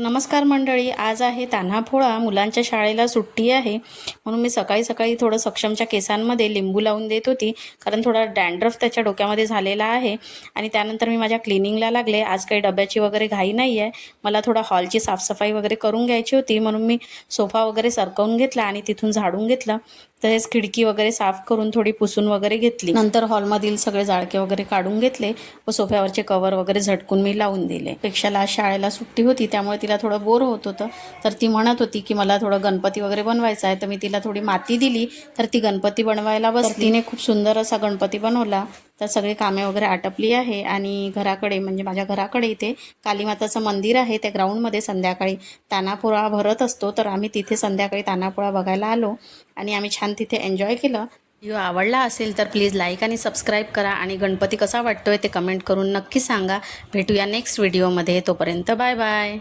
नमस्कार मंडळी, आज आहे तान्हापोळा. मुलांच्या शाळेला सुट्टी आहे म्हणून मी सकाळी सकाळी थोडं सक्षमच्या केसांमध्ये लिंबू लावून देत होती, कारण थोडा डॅन्ड्रफ त्याच्या डोक्यामध्ये झालेला आहे. आणि त्यानंतर मी माझ्या क्लिनिंगला लागले. आज काही डब्याची वगैरे घाई नाही आहे, मला थोडा हॉलची साफसफाई वगैरे करून घ्यायची होती म्हणून मी सोफा वगैरे सरकवून घेतला आणि तिथून झाडून घेतलं. तसेच खिडकी वगैरे साफ करून थोडी पुसून वगैरे घेतली. नंतर हॉलमधील सगळे जाळके वगैरे काढून घेतले व सोफ्यावरचे कवर वगैरे झटकून मी लावून दिले. पेक्षाला आज शाळेला सुट्टी होती त्यामुळे तिला थोडं बोर होत होतं, तर ती म्हणत होती की मला थोडं गणपती वगैरे बनवायचा आहे. तर मी तिला थोडी माती दिली, तर ती गणपती बनवायला बसली. तिने खूप सुंदर असा गणपती बनवला. तर सगळी कामे वगैरे आटपली आहे आणि घराकडे म्हणजे माझ्या घराकडे इथे कालीमाताचं मंदिर आहे. त्या ग्राउंडमध्ये संध्याकाळी तान्हापोळा भरत असतो, तर आम्ही तिथे संध्याकाळी तान्हापोळा बघायला आलो आणि आम्ही छान तिथे एन्जॉय केलं. व्हिडिओ आवडला असेल तर प्लीज लाईक आणि सबस्क्राईब करा आणि गणपती कसा वाटतोय ते कमेंट करून नक्की सांगा. भेटूया नेक्स्ट व्हिडिओमध्ये. तोपर्यंत बाय बाय.